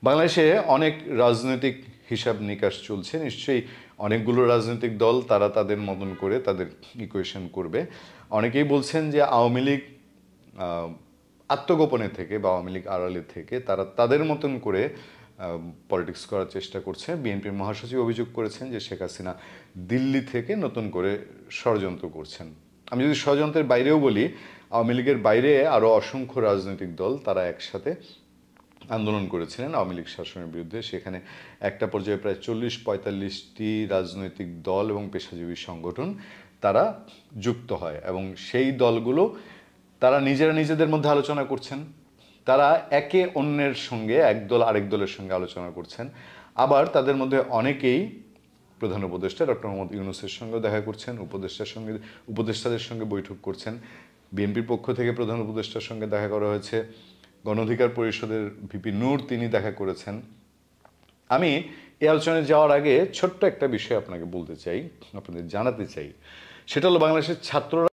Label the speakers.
Speaker 1: বাংলাদেশে অনেক রাজনৈতিক হিসাব নিকাশ চলছে, নিশ্চয়ই অনেকগুলো রাজনৈতিক দল তারা তাদের মতন করে তাদের ইকুয়েশন করবে। অনেকেই বলছেন যে আওয়ামী লীগ আত্মগোপনে থেকে বা আওয়ামী লীগ আড়ালে থেকে তারা তাদের মতন করে পলিটিক্স করার চেষ্টা করছে। বিএনপির মহাসচিব অভিযোগ করেছেন যে শেখ হাসিনা দিল্লি থেকে নতুন করে ষড়যন্ত্র করছেন। আমি যদি ষড়যন্ত্রের বাইরেও বলি, আওয়ামী লীগের বাইরে আরও অসংখ্য রাজনৈতিক দল তারা একসাথে আন্দোলন করেছিলেন আওয়ামী লীগ শাসনের বিরুদ্ধে। সেখানে একটা পর্যায়ে প্রায় 40-45টি রাজনৈতিক দল এবং পেশাজীবী সংগঠন তারা যুক্ত হয় এবং সেই দলগুলো তারা নিজেরা নিজেদের মধ্যে আলোচনা করছেন, তারা একে অন্যের সঙ্গে একদল আরেক দলের সঙ্গে আলোচনা করছেন। আবার তাদের মধ্যে অনেকেই প্রধান উপদেষ্টা ডক্টর মোহাম্মদ ইউনূসের সঙ্গে দেখা করছেন, উপদেষ্টাদের সঙ্গে বৈঠক করছেন। বিএনপির পক্ষ থেকে প্রধান উপদেষ্টার সঙ্গে দেখা করা হয়েছে, গণ অধিকার পরিষদের ভিপি নূর তিনি দেখা করেছেন। আমি এই আলোচনায় যাওয়ার আগে ছোট্ট একটা বিষয় আপনাকে বলতে চাই, আপনাদের জানাতে চাই। সেটা হলো বাংলাদেশের ছাত্ররা